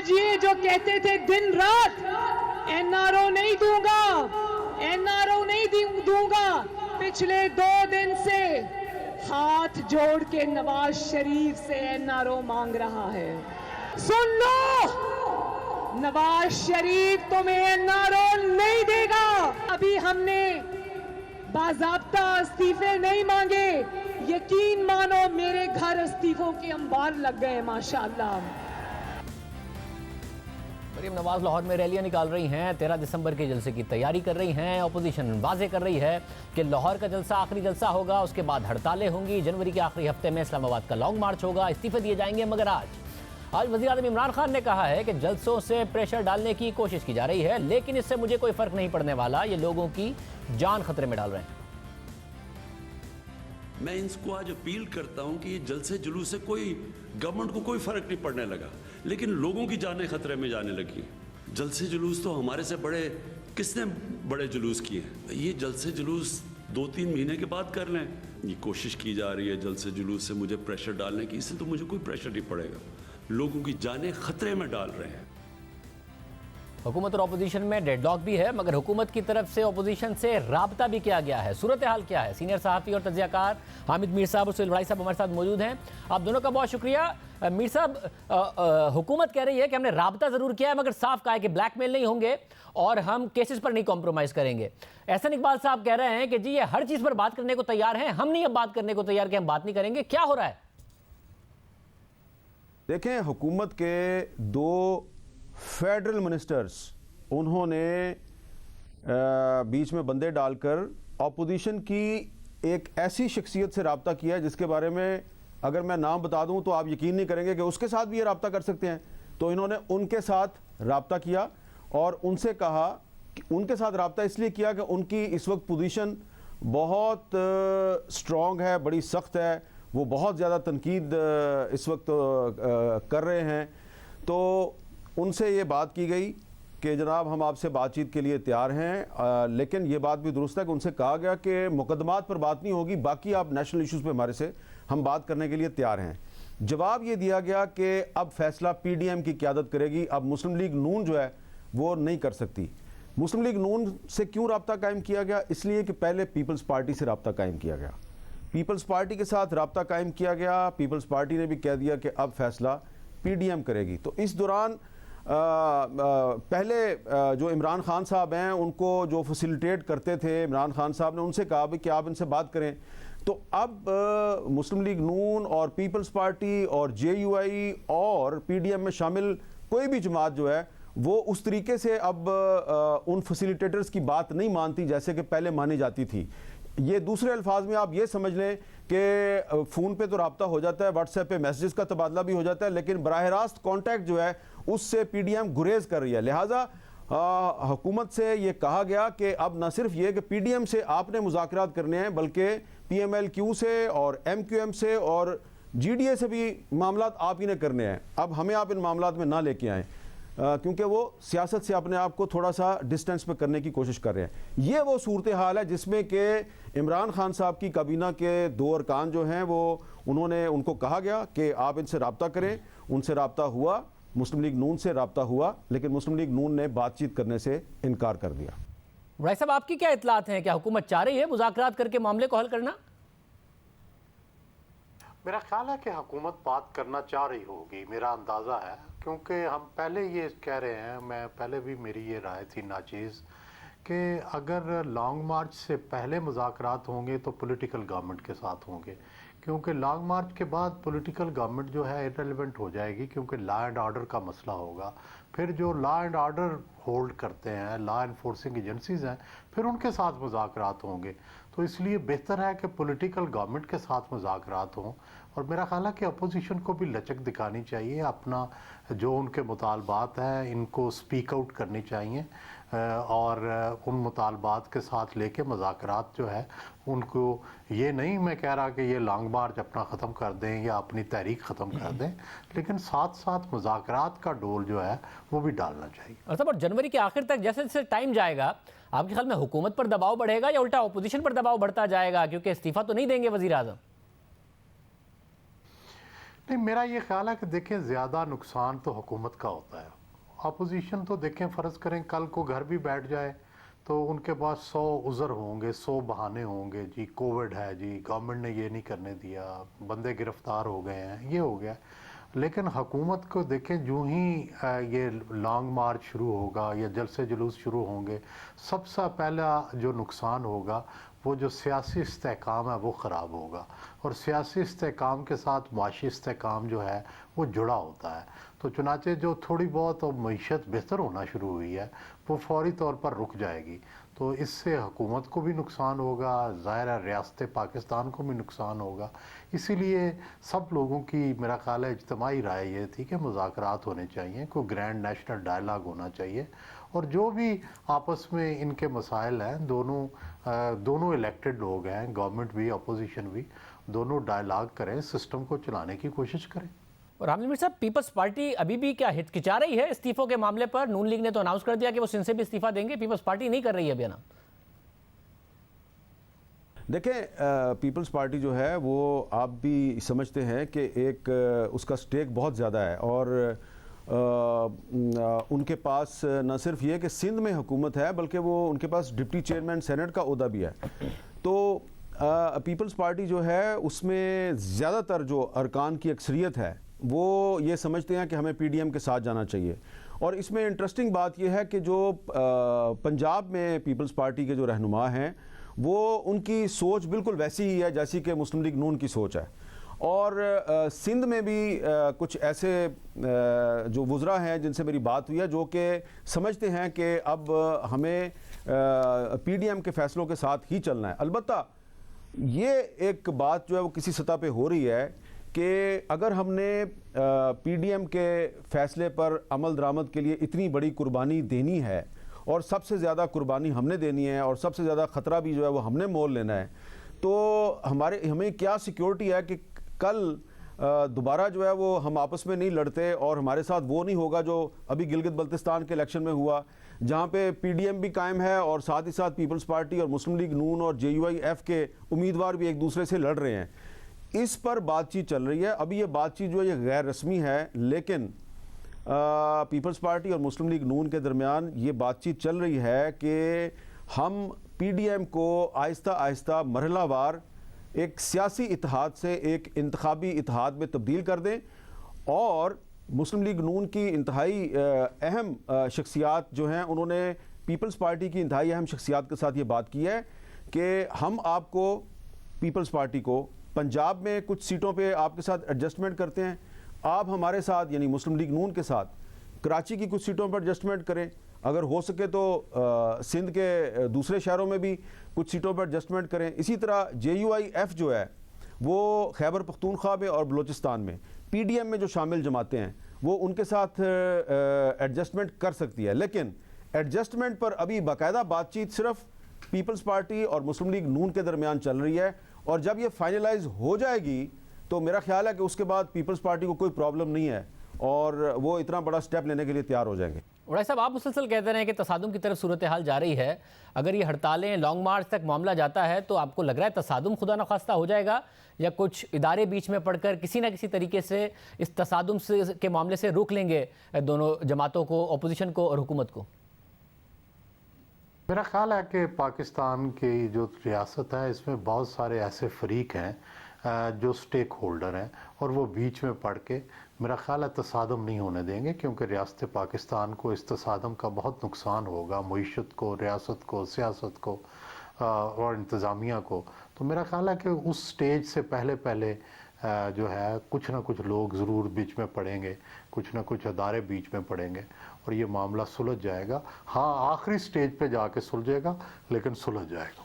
आज ये जो कहते थे दिन रात एनआरओ नहीं दूंगा, एनआरओ नहीं दूंगा, पिछले 2 दिन से हाथ जोड़ के नवाज शरीफ से एनआरओ मांग रहा है। सुन लो, नवाज शरीफ तुम्हें एनआरओ नहीं देगा। अभी हमने बाज़ाब्ता इस्तीफे नहीं मांगे, यकीन मानो मेरे घर इस्तीफों के अंबार लग गए माशाअल्लाह। मरीम नवाज लाहौर में रैलियां निकाल रही हैं, 13 दिसंबर के जलसे की तैयारी कर रही हैं। अपोजिशन वाजे कर रही है कि लाहौर का जलसा आखिरी जलसा होगा, उसके बाद हड़तालें होंगी। जनवरी के आखिरी हफ्ते में इस्लामाबाद का लॉन्ग मार्च होगा, इस्तीफे दिए जाएंगे। मगर आज वज़ीर आज़म इमरान खान ने कहा है कि जलसों से प्रेशर डालने की कोशिश की जा रही है, लेकिन इससे मुझे कोई फर्क नहीं पड़ने वाला, ये लोगों की जान खतरे में डाल रहे हैं। मैं इनको आज अपील करता हूं कि ये जलसे जुलूस से कोई गवर्नमेंट को कोई फर्क नहीं पड़ने लगा, लेकिन लोगों की जानें खतरे में जाने लगी। जलसे जुलूस तो हमारे से बड़े किसने बड़े जुलूस किए? ये जलसे जुलूस 2-3 महीने के बाद कर लें। ये कोशिश की जा रही है जलसे जुलूस से मुझे प्रेशर डालने की, इससे तो मुझे कोई प्रेशर नहीं पड़ेगा। लोगों की जानें खतरे में डाल रहे हैं। हुकूमत और अपोजिशन में डेडलॉक भी है, मगर हुकूमत की तरफ से अपोजिशन से राब्ता भी किया गया है। सूरत हाल क्या है? सीनियर सहाफ़ी और तज्ज़ियाकार हामिद मीर साहब और सुहेल भाई साहब हमारे साथ मौजूद हैं। आप दोनों का बहुत शुक्रिया। मीर साहब, हुकूमत कह रही है कि हमने राब्ता ज़रूर किया है, मगर साफ कहा है कि ब्लैकमेल नहीं होंगे और हम केसेस पर नहीं कॉम्प्रोमाइज़ करेंगे। एहसन इकबाल साहब कह रहे हैं कि जी ये हर चीज़ पर बात करने को तैयार हैं, हम नहीं अब बात करने को तैयार कि हम बात नहीं करेंगे। क्या हो रहा है? देखें, हुकूमत के 2 फेडरल मिनिस्टर्स उन्होंने बीच में बंदे डालकर अपोजिशन की एक ऐसी शख्सियत से रब्ता किया है जिसके बारे में अगर मैं नाम बता दूं तो आप यकीन नहीं करेंगे कि उसके साथ भी ये रब्ता कर सकते हैं। तो इन्होंने उनके साथ रब्ता किया और उनसे कहा कि उनके साथ रब्ता इसलिए किया कि उनकी इस वक्त पोजीशन बहुत स्ट्रॉन्ग है, बड़ी सख्त है, वो बहुत ज़्यादा तनकीद इस वक्त कर रहे हैं। तो उनसे ये बात की गई कि जनाब हम आपसे बातचीत के लिए तैयार हैं, लेकिन ये बात भी दुरुस्त है कि उनसे कहा गया कि मुकदमात पर बात नहीं होगी, बाकी आप नेशनल इश्यूज़ पे हमारे से हम बात करने के लिए तैयार हैं। जवाब ये दिया गया कि अब फैसला पीडीएम की क़यादत करेगी, अब मुस्लिम लीग नून जो है वो नहीं कर सकती। मुस्लिम लीग नून से क्यों रब्ता कायम किया गया? इसलिए कि पहले पीपल्स पार्टी से रब्ता कायम किया गया, पीपल्स पार्टी के साथ रब्ता कायम किया गया। पीपल्स पार्टी ने भी कह दिया कि अब फैसला पीडीएम करेगी। तो इस दौरान पहले जो इमरान खान साहब हैं उनको जो फैसिलिटेट करते थे इमरान खान साहब ने उनसे कहा कि आप इनसे बात करें। तो अब मुस्लिम लीग नून और पीपल्स पार्टी और जेयूआई और पीडीएम में शामिल कोई भी जमात जो है वो उस तरीके से अब उन फैसिलिटेटर्स की बात नहीं मानती जैसे कि पहले मानी जाती थी। ये दूसरे अल्फाज में आप ये समझ लें कि फ़ोन पे तो रब्ता हो जाता है, व्हाट्सएप पे मैसेजेस का तबादला भी हो जाता है, लेकिन बराह रास्त कॉन्टैक्ट जो है उससे पीडीएम गुरेज कर रही है। लिहाजा हुकूमत से ये कहा गया कि अब न सिर्फ ये कि पीडीएम से आपने मुज़ाकरात करने हैं, बल्कि पीएमएलक्यू से और एमक्यूएम से और जीडीए से भी मामलात आप ही ने करने हैं। अब हमें आप इन मामलात में ना लेके आएँ, क्योंकि वो सियासत से अपने आप को थोड़ा सा डिस्टेंस पे करने की कोशिश कर रहे हैं। ये वो सूरत हाल है जिसमें कि इमरान खान साहब की काबीना के 2 अरकान जो हैं वो उनको कहा गया कि आप इनसे रब्ता करें। उनसे रब्ता हुआ, मुस्लिम लीग नून से रब्ता हुआ, लेकिन मुस्लिम लीग नून ने बातचीत करने से इनकार कर दिया। भाई साहब, आपकी क्या इतलात हैं? क्या हुकूमत चाह रही है मुज़ाकरात करके मामले को हल करना? मेरा ख्याल है कि हुकूमत बात करना चाह रही होगी, मेरा अंदाज़ा है, क्योंकि हम पहले ये कह रहे हैं, मैं पहले भी मेरी ये राय थी नाचीज़ कि अगर लॉन्ग मार्च से पहले मुज़ाकरात होंगे तो पॉलिटिकल गवर्नमेंट के साथ होंगे, क्योंकि लॉन्ग मार्च के बाद पॉलिटिकल गवर्नमेंट जो है इररिलेवेंट हो जाएगी, क्योंकि लॉ एंड ऑर्डर का मसला होगा। फिर जो लॉ एंड ऑर्डर होल्ड करते हैं, लॉ एनफोर्सिंग एजेंसीज़ हैं, फिर उनके साथ मुज़ाकरात होंगे। तो इसलिए बेहतर है कि पॉलिटिकल गवर्नमेंट के साथ मुज़ाकरात हों। और मेरा ख्याल है कि अपोजिशन को भी लचक दिखानी चाहिए, अपना जो उनके मुतालबात हैं इनको स्पीक आउट करनी चाहिए और उन मुतालबात के साथ लेके मुज़ाकरात जो है उनको, ये नहीं मैं कह रहा कि ये लॉन्ग मार्च अपना ख़त्म कर दें या अपनी तहरीक ख़त्म कर दें, लेकिन साथ साथ मुज़ाकरात का डोल जो है वो भी डालना चाहिए। मतलब और जनवरी के आखिर तक जैसे जैसे टाइम जाएगा, आपके ख्याल में हुकूमत पर दबाव बढ़ेगा या उल्टा अपोजिशन पर दबाव बढ़ता जाएगा? क्योंकि इस्तीफा तो नहीं देंगे वज़ीर आज़म। نہیں، میرا یہ خیال ہے کہ دیکھیں زیادہ نقصان تو حکومت کا ہوتا ہے. اپوزیشن تو دیکھیں فرض کریں کل کو گھر بھی بیٹھ جائے تو ان کے پاس 100 عذر ہوں گے، 100 بہانے ہوں گے. جی کووڈ ہے، جی گورنمنٹ نے یہ نہیں کرنے دیا، بندے گرفتار ہو گئے ہیں، یہ ہو گیا. لیکن حکومت کو دیکھیں جو ہی یہ لانگ مارچ شروع ہوگا یا جلسے جلوس شروع ہوں گے، سب سے پہلا جو نقصان ہوگا وہ جو سیاسی استحکام ہے وہ خراب ہوگا. اور سیاسی استحکام کے ساتھ معاشی استحکام جو ہے وہ جڑا ہوتا ہے. تو چنانچہ جو تھوڑی بہت معیشت بہتر ہونا شروع ہوئی ہے وہ فوری طور پر رک جائے گی. تو اس سے حکومت کو بھی نقصان ہوگا، ظاہر ہے ریاست پاکستان کو بھی نقصان ہوگا. اسی لیے سب لوگوں کی میرا خیال ہے اجتماعی رائے یہ تھی کہ مذاکرات ہونے چاہیے، کوئی گرینڈ نیشنل ڈائلاگ ہونا چاہیے، اور جو بھی آپس میں ان کے مسائل ہیں دونوں الیکٹڈ لوگ ہیں، گورنمنٹ بھی اپوزیشن بھی، دونوں ڈائلاگ کریں، سسٹم کو چلانے کی کوشش کریں. اور حامد میر صاحب، پیپلز پارٹی ابھی بھی کیا ہچکچا رہی ہے استعفوں کے معاملے پر؟ نون لیگ نے تو اناؤنس کر دیا کہ وہ سندھ سے بھی استعفیٰ دیں گے، پیپلز پارٹی نہیں کر رہی ہے ابھی نا. دیکھیں پیپلز پارٹی جو ہے وہ آپ بھی سمجھتے ہیں کہ ایک اس کا سٹیک بہت زیادہ ہے، اور ان کے پاس نہ صرف یہ کہ سندھ میں حکومت ہے بلکہ وہ ان کے پاس ڈپٹی چیئرمین سینٹ کا عہدہ بھی ہے. تو پیپلز پارٹی جو ہے اس میں زیادہ تر جو ارکان کی اکثریت ہے وہ یہ سمجھتے ہیں کہ ہمیں پی ڈی ایم کے ساتھ جانا چاہیے. اور اس میں انٹرسٹنگ بات یہ ہے کہ جو پنجاب میں پیپلز پارٹی کے جو رہنما ہیں وہ ان کی سوچ بالکل ویسی ہی ہے جیسی کہ مسلم لیگ نون کی سوچ ہے. اور سندھ میں بھی کچھ ایسے جو وزراء ہیں جن سے میری بات ہوئی ہے جو کہ سمجھتے ہیں کہ اب ہمیں پی ڈی ایم کے فیصلوں کے ساتھ ہی چلنا ہے. البتہ یہ ایک بات جو ہے وہ کسی سطح پہ ہو رہی ہے کہ اگر ہم نے پی ڈی ایم کے فیصلے پر عمل درآمد کے لیے اتنی بڑی قربانی دینی ہے، اور سب سے زیادہ قربانی ہم نے دینی ہے اور سب سے زیادہ خطرہ بھی جو ہے وہ ہم نے مول لینا ہے، تو ہمیں کیا سیکیورٹی ہے کہ کل دوبارہ جو ہے وہ ہم آپس میں نہیں لڑتے اور ہمارے ساتھ وہ نہیں ہوگا جو ابھی گلگت بلتستان کے الیکشن میں ہوا، جہاں پہ پی ڈی ایم بھی قائم ہے اور ساتھ ہی ساتھ پیپلز پارٹی اور مسلم لیگ نون اور جے یو آئی ایف کے امیدوار بھی ایک دوسرے سے لڑ رہے ہیں. اس پر بات چیت چل رہی ہے. ابھی یہ بات چیت جو ہے یہ غیر رسمی ہے، لیکن پیپلز پارٹی اور مسلم لیگ نون کے درمیان یہ بات چیت چل رہی ہے کہ ہم پی ڈی ایم کو آہستہ آہستہ مرحلہ وار ایک سیاسی اتحاد سے ایک انتخابی اتحاد میں تبدیل کر دیں. اور مسلم لیگ نون کی انتہائی اہم شخصیات جو ہیں انہوں نے پیپلز پارٹی کی انتہائی اہم شخصیات کے ساتھ یہ بات کی ہے کہ ہم آپ کو پیپلز پارٹی کو پنجاب میں کچھ سیٹوں پہ آپ کے ساتھ ایڈجسٹمنٹ کرتے ہیں، آپ ہمارے ساتھ یعنی مسلم لیگ نون کے ساتھ کراچی کی کچھ سیٹوں پر ایڈجسٹمنٹ کریں، اگر ہو سکے تو سندھ کے دوسرے شہروں میں بھی کچھ سیٹوں پر ایڈجسٹمنٹ کریں. اسی طرح جے یو آئی ایف جو ہے وہ خیبر پختونخوا میں اور بلوچستان میں پی ڈی ایم میں جو شامل جماعتیں ہیں وہ ان کے ساتھ ایڈجسٹمنٹ کر سکتی ہے. لیکن ایڈجسٹمنٹ پر ابھی باقاعدہ بات چیت صرف پیپلز پارٹی اور مسلم لیگ نون کے درمیان چل رہی ہے، اور جب یہ فائنلائز ہو جائے گی تو میرا خیال ہے کہ اس کے بعد پیپلز پارٹی کو کوئی پرابلم نہیں ہے اور وہ اتنا بڑا سٹیپ لینے کے لیے تیار ہو جائیں گے. وڑائی صاحب، آپ مسلسل کہتے رہے ہیں کہ تصادم کی طرف صورتحال جا رہی ہے. اگر یہ ہڑتالیں لانگ مارچ تک معاملہ جاتا ہے تو آپ کو لگ رہا ہے تصادم خدا نخواستہ ہو جائے گا، یا کچھ ادارے بیچ میں پڑھ کر کسی نہ کسی طریقے سے اس تصادم کے معاملے سے روک لیں گے دونوں جماعتوں کو، اپوزیشن کو اور حکومت کو؟ میرا خیال ہے کہ پاکستان کی جو ریاست ہے اس میں بہت سارے ایسے فریق ہیں جو سٹیک ہولڈر ہیں، اور وہ بیچ میں پڑھ کے میرا خیال ہے تصادم نہیں ہونے دیں گے، کیونکہ ریاست پاکستان کو اس تصادم کا بہت نقصان ہوگا، معیشت کو، ریاست کو، سیاست کو اور انتظامیہ کو. تو میرا خیال ہے کہ اس سٹیج سے پہلے جو ہے کچھ نہ کچھ لوگ ضرور بیچ میں پڑیں گے، کچھ نہ کچھ ادارے بیچ میں پڑیں گے اور یہ معاملہ سلجھ جائے گا. ہاں آخری سٹیج پہ جا کے سلجھے گا لیکن سلجھ جائے گا.